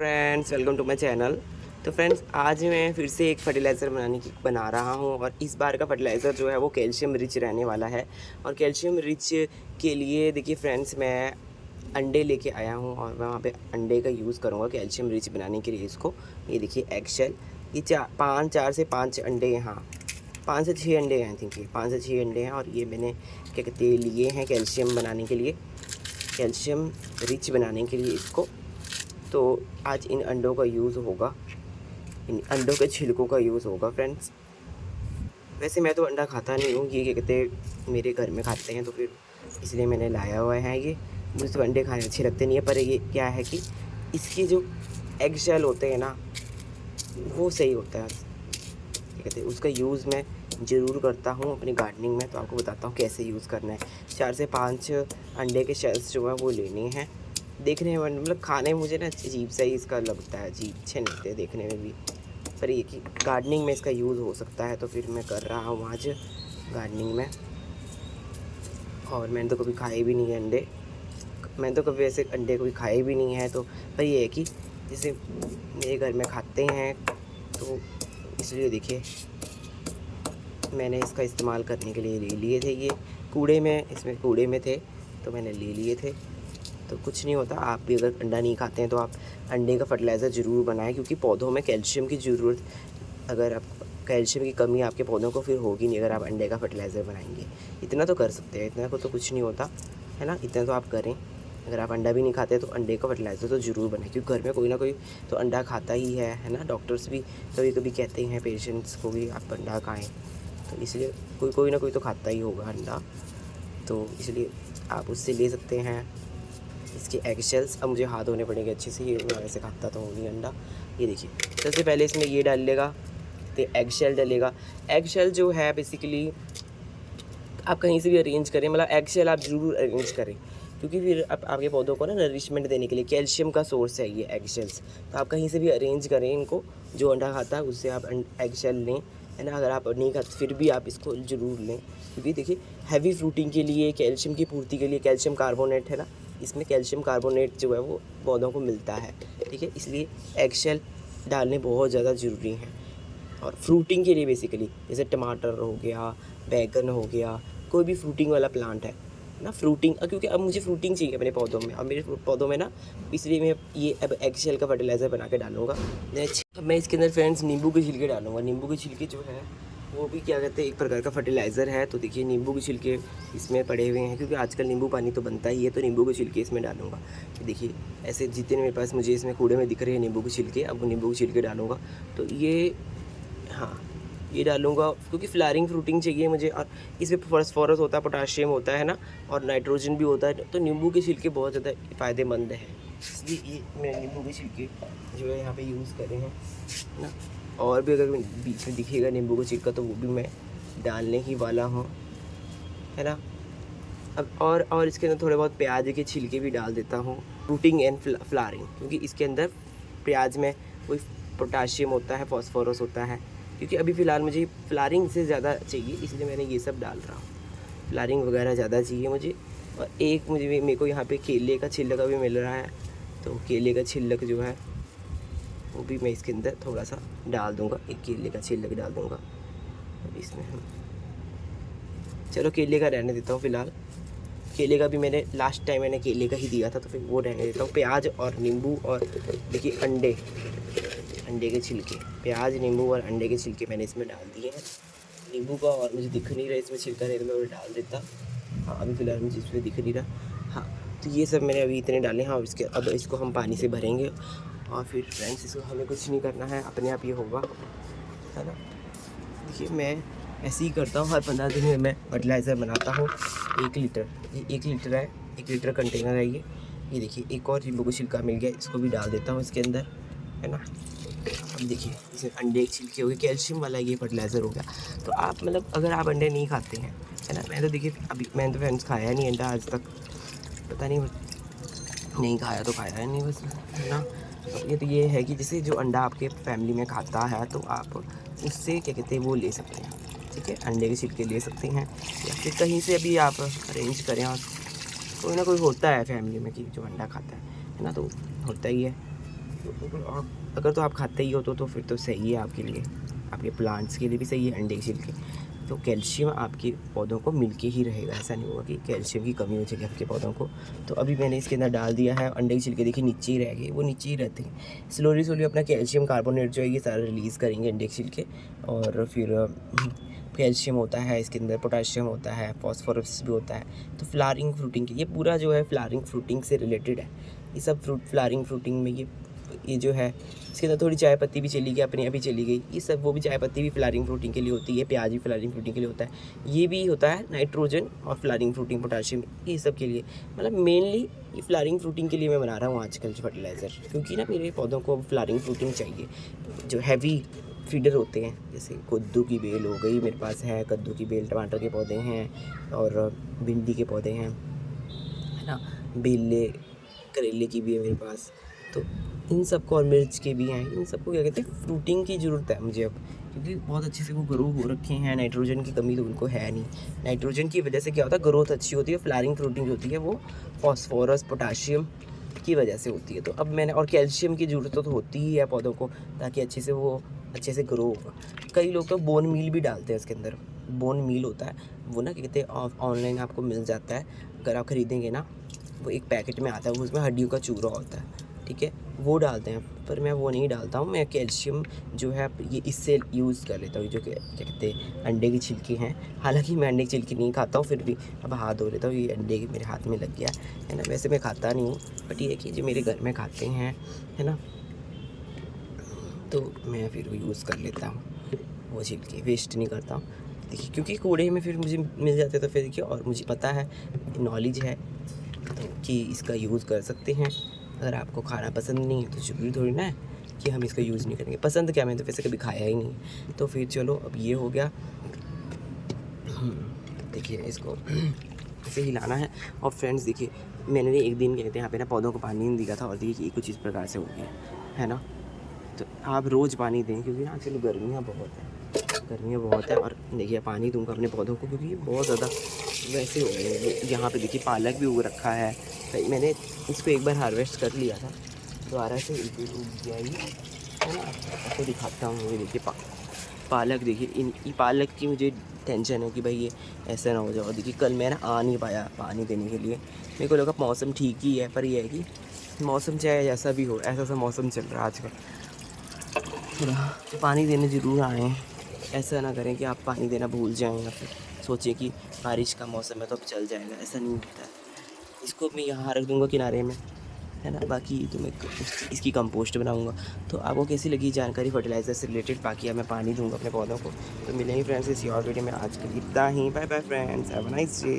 Friends, welcome to my channel. तो friends, आज मैं फिर से एक फर्टिलाइज़र बना रहा हूँ और इस बार का फर्टिलाइज़र जो है वो कैल्शियम रिच रहने वाला है। और कैल्शियम रिच के लिए देखिए फ्रेंड्स, मैं अंडे लेके आया हूँ और मैं वहाँ पे अंडे का यूज़ करूँगा कैल्शियम रिच बनाने के लिए इसको। ये देखिए एग शेल, ये 4 से 5 अंडे हैं। हाँ, 5 से 6 अंडे हैं, आई थिंक ये 5 से 6 अंडे हैं। और ये मैंने क्या कहते हैं लिए हैं कैल्शियम बनाने के लिए, कैल्शियम रिच बनाने के लिए इसको। तो आज इन अंडों का यूज़ होगा, इन अंडों के छिलकों का यूज़ होगा फ्रेंड्स। वैसे मैं तो अंडा खाता नहीं हूँ, ये क्या कहते हैं मेरे घर में खाते हैं, तो फिर इसलिए मैंने लाया हुआ है ये। मुझे तो अंडे खाने अच्छे लगते नहीं है, पर ये क्या है कि इसके जो एग शेल होते हैं ना, वो सही होता है, क्या कहते हैं उसका यूज़ मैं ज़रूर करता हूँ अपनी गार्डनिंग में। तो आपको बताता हूँ कैसे यूज़ करना है। 4 से 5 अंडे के शेल्स जो है वो लेने हैं। देखने में मतलब खाने में मुझे ना अजीब सा ही इसका लगता है, अजीब अच्छे नहीं लगते देखने में भी, पर ये कि गार्डनिंग में इसका यूज़ हो सकता है, तो फिर मैं कर रहा हूँ आज गार्डनिंग में। और मैंने तो कभी खाए भी नहीं है अंडे, मैंने तो कभी ऐसे अंडे कभी खाए भी नहीं है। तो पर ये है कि जैसे मेरे घर में खाते हैं, तो इसलिए देखिए मैंने इसका इस्तेमाल करने के लिए ले लिए थे। ये इसमें कूड़े में थे, तो मैंने ले लिए थे। तो कुछ नहीं होता, आप भी अगर अंडा नहीं खाते हैं तो आप अंडे का फर्टिलाइज़र ज़रूर बनाएं, क्योंकि पौधों में कैल्शियम की ज़रूरत, अगर आप कैल्शियम की कमी आपके पौधों को फिर होगी नहीं अगर आप अंडे का फर्टिलाइज़र बनाएंगे। इतना तो कर सकते हैं, इतना को तो कुछ नहीं होता है ना, इतना तो आप करें। अगर आप अंडा भी नहीं खाते तो अंडे का फर्टिलाइज़र तो ज़रूर बनाएं, क्योंकि घर में कोई ना कोई तो अंडा खाता ही है ना। डॉक्टर्स भी कभी कभी कहते हैं पेशेंट्स को भी आप अंडा खाएँ, तो इसलिए कोई ना कोई तो खाता ही होगा अंडा, तो इसलिए आप उससे ले सकते हैं इसके एग शेल्स। अब मुझे हाथ धोने पड़ेंगे अच्छे से, ये मैं वैसे खाता तो हूँ नहीं अंडा। ये देखिए सबसे पहले इसमें ये डालेगा, तो एग शेल डलेगा। एग शेल जो है बेसिकली आप कहीं से भी अरेंज करें, मतलब एग शेल आप ज़रूर अरेंज करें, क्योंकि फिर आपके पौधों को ना नरिशमेंट देने के लिए कैल्शियम का सोर्स है ये एग शेल्स। तो आप कहीं से भी अरेंज करें इनको, जो अंडा खाता है उससे आप एग शेल लें, है ना। अगर आप नहीं खाते फिर भी आप इसको ज़रूर लें, क्योंकि देखिए हैवी फ्रूटिंग के लिए, कैल्शियम की पूर्ति के लिए कैल्शियम कार्बोनेट है ना, इसमें कैल्शियम कार्बोनेट जो है वो पौधों को मिलता है, ठीक है। इसलिए एग शेल डालने बहुत ज़्यादा ज़रूरी हैं। और फ्रूटिंग के लिए बेसिकली जैसे टमाटर हो गया, बैगन हो गया, कोई भी फ्रूटिंग वाला प्लांट है ना, फ्रूटिंग, क्योंकि अब मुझे फ्रूटिंग चाहिए अपने पौधों में, अब मेरे पौधों में ना, इसलिए मैं ये अब एग शेल का फर्टिलाइज़र बना के डालूंगा। अब मैं इसके अंदर फ्रेंड्स नींबू के छिलके डालूंगा। नींबू के छिलके जो है वो भी क्या कहते हैं एक प्रकार का फर्टिलाइज़र है। तो देखिए नींबू के छिलके इसमें पड़े हुए हैं, क्योंकि आजकल नींबू पानी तो बनता ही है, तो नींबू के छिलके इसमें डालूंगा। देखिए ऐसे जितने मेरे पास मुझे इसमें कूड़े में दिख रहे हैं नींबू के छिलके, अब वो नींबू के छिलके डालूंगा। तो ये, हाँ, ये डालूंगा क्योंकि फ्लावरिंग फ्रूटिंग चाहिए मुझे, और इसमें फॉस्फोरस होता है, पोटाशियम होता है ना, और नाइट्रोजन भी होता है। तो नींबू के छिलके बहुत ज़्यादा फ़ायदेमंद है, इसलिए ये मैं नींबू के छिलके जो है यहाँ पे यूज़ करे हैं ना। और भी अगर बीच में दिखेगा नींबू का छिलका तो वो भी मैं डालने ही वाला हूँ, है ना। अब और इसके अंदर थोड़े बहुत प्याज के छिलके भी डाल देता हूँ, फ्रूटिंग एंड फ्लावरिंग, क्योंकि इसके अंदर प्याज में कोई पोटाशियम होता है, फॉस्फोरस होता है। क्योंकि अभी फ़िलहाल मुझे फ्लावरिंग से ज़्यादा चाहिए, इसलिए मैंने ये सब डाल रहा हूँ, फ्लावरिंग वगैरह ज़्यादा चाहिए मुझे। और एक मेरे को यहाँ पे केले का छिलका भी मिल रहा है, तो केले का छिलक जो है वो भी मैं इसके अंदर थोड़ा सा डाल दूँगा, एक केले का छिलक डाल दूँगा इसमें। हम चलो केले का रहने देता हूँ फ़िलहाल, केले का भी मैंने लास्ट टाइम मैंने केले का ही दिया था, तो फिर वो रहने देता हूँ। प्याज और नींबू और देखिए अंडे के छिलके, प्याज नींबू और अंडे के छिलके मैंने इसमें डाल दिए हैं। नींबू का और मुझे दिख नहीं रहा इसमें छिलका, नहीं तो मैं वो डाल देता। हाँ, अभी फ़िलहाल मुझे इसमें दिख नहीं रहा। हाँ, तो ये सब मैंने अभी इतने डाले हैं, और अब इसको हम पानी से भरेंगे, और फिर फ्रेंड्स इसको हमें कुछ नहीं करना है, अपने आप ये होगा, है ना। देखिए मैं ऐसे ही करता हूँ, हर 15 दिन में मैं फर्टिलाइज़र बनाता हूँ। 1 लीटर, ये 1 लीटर है, 1 लीटर कंटेनर है ये देखिए। एक और नींबू का छिलका मिल गया, इसको भी डाल देता हूँ इसके अंदर, है ना। अब देखिए इसमें अंडे के छिलके हो गए, कैल्शियम वाला ये फर्टिलाइज़र हो गया। तो आप मतलब अगर आप अंडे नहीं खाते हैं, है ना, मैं तो देखिए अभी मैंने तो फ्रेंड्स खाया नहीं अंडा आज तक, पता नहीं खाया तो खाया है नहीं बस, है ना। तो ये है कि जैसे जो अंडा आपके फैमिली में खाता है, तो आप उससे क्या कहते हैं वो ले सकते हैं, ठीक है, अंडे के छिलके ले सकते हैं, या फिर कहीं से भी आप अरेंज करें। और कोई ना कोई होता है फैमिली में कि जो अंडा खाता है ना, तो होता ही है। अगर तो आप खाते ही हो तो फिर तो सही है आपके लिए, आपके प्लांट्स के लिए भी सही है अंडे के छिलके। तो कैल्शियम आपके पौधों को मिल के ही रहेगा, ऐसा नहीं होगा कि कैल्शियम की कमी हो जाएगी आपके पौधों को। तो अभी मैंने इसके अंदर डाल दिया है, अंडे के छिलके देखिए नीचे ही रह गए, वो नीचे ही रहते हैं। स्लोली स्लोली अपना कैल्शियम कार्बोनेट जो है ये सारा रिलीज़ करेंगे अंडे के छिलके। और फिर कैल्शियम होता है इसके अंदर, पोटाशियम होता है, फॉस्फोरस भी होता है। तो फ्लावरिंग फ्रूटिंग के ये पूरा जो है फ्लावरिंग फ्रूटिंग से रिलेटेड है ये सब। फ्लावरिंग फ्रूटिंग में ये जो है इसके अंदर थोड़ी चाय पत्ती भी चली गई, अपने अभी चली गई, ये सब वो भी चाय पत्ती भी फ्लावरिंग फ्रूटिंग के लिए होती है, प्याज भी फ्लावरिंग फ्रूटिंग के लिए होता है। ये भी होता है नाइट्रोजन और फ्लावरिंग फ्रूटिंग, पोटाशियम, ये सब के लिए। मतलब मेनली ये फ्लावरिंग फ्रूटिंग के लिए मैं बना रहा हूँ आजकल जो फर्टिलाइज़र, क्योंकि ना मेरे पौधों को फ्लावरिंग फ्रूटिंग चाहिए। जो हैवी फीडर होते हैं, जैसे कद्दू की बेल हो गई, मेरे पास है कद्दू की बेल, टमाटर के पौधे हैं और भिंडी के पौधे हैं, है ना, बेले करेले की भी है मेरे पास। तो इन सबको, और मिर्च के भी हैं, इन सबको क्या कहते हैं फ्रूटिंग की ज़रूरत है मुझे अब, क्योंकि बहुत अच्छे से वो ग्रो हो रखे हैं। नाइट्रोजन की कमी तो उनको है नहीं, नाइट्रोजन की वजह से क्या होता है ग्रोथ अच्छी होती है। फ्लावरिंग फ्रूटिंग जो होती है वो फॉस्फोरस पोटाशियम की वजह से होती है। तो अब मैंने, और कैल्शियम की ज़रूरत तो होती ही है पौधों को, ताकि अच्छे से वो अच्छे से ग्रो होगा। कई लोग तो बोन मील भी डालते हैं इसके अंदर, बोन मील होता है वो ना, क्या कहते हैं ऑनलाइन आपको मिल जाता है, अगर आप ख़रीदेंगे ना, वो एक पैकेट में आता है, वो उसमें हड्डियों का चूरा होता है, ठीक है, वो डालते हैं। पर मैं वो नहीं डालता हूँ, मैं कैल्शियम जो है ये इससे यूज़ कर लेता हूँ, जो क्या कहते हैं अंडे की छिलकी हैं। हालांकि मैं अंडे की छिलकी नहीं खाता हूँ, फिर भी अब हाथ धो लेता हूँ, ये अंडे के मेरे हाथ में लग गया है ना। वैसे मैं खाता नहीं हूँ, बट ये है कि जो मेरे घर में खाते हैं, है ना, तो मैं फिर वो यूज़ कर लेता हूँ, वो छिलके वेस्ट नहीं करता हूँ। देखिए क्योंकि कूड़े में फिर मुझे मिल जाते तो फिर देखिए, और मुझे पता है, नॉलेज है तो कि इसका यूज़ कर सकते हैं। अगर आपको खाना पसंद नहीं है तो ज़रूरी थोड़ी ना है कि हम इसका यूज़ नहीं करेंगे। पसंद क्या, मैंने तो वैसे कभी खाया ही नहीं। तो फिर चलो अब ये हो गया। देखिए इसको ऐसे हिलाना है। और फ्रेंड्स देखिए, मैंने एक दिन कहते हैं यहाँ पे ना पौधों को पानी नहीं दिया था, और देखिए ये कुछ इस प्रकार से हो गया है ना। तो आप रोज़ पानी दें, क्योंकि ना आजकल गर्मियाँ बहुत है। और देखिए पानी दूंगा अपने पौधों को, क्योंकि ये बहुत ज़्यादा वैसे हो गए हैं। यहाँ पे देखिए पालक भी उग रखा है, मैंने इसको एक बार हार्वेस्ट कर लिया था, दोबारा से उग गया ये, है ना। आपको दिखाता हूँ, ये देखिए पालक देखिए, ये पालक की मुझे टेंशन है कि भाई ये ऐसा ना हो जाए। और देखिए कल मैं ना आ नहीं पाया पानी देने के लिए, मेरे को लगा मौसम ठीक ही है, पर ये है कि मौसम चाहे जैसा भी हो, ऐसा सा मौसम चल रहा है आजकल, थोड़ा पानी देने ज़रूर आए हैं। ऐसा ना करें कि आप पानी देना भूल जाएं, या फिर सोचें कि बारिश का मौसम है तो अब चल जाएगा, ऐसा नहीं होता है। इसको मैं यहाँ रख दूँगा किनारे में, है ना। बाकी तो मैं इसकी कंपोस्ट बनाऊँगा। तो आपको कैसी लगी जानकारी फर्टिलाइज़र से रिलेटेड, बाकी अब मैं पानी दूँगा अपने पौधों को। तो मिलेंगे फ्रेंड्स किसी और वीडियो में, आज के लिए इतना ही। Bye bye friends, have a nice day.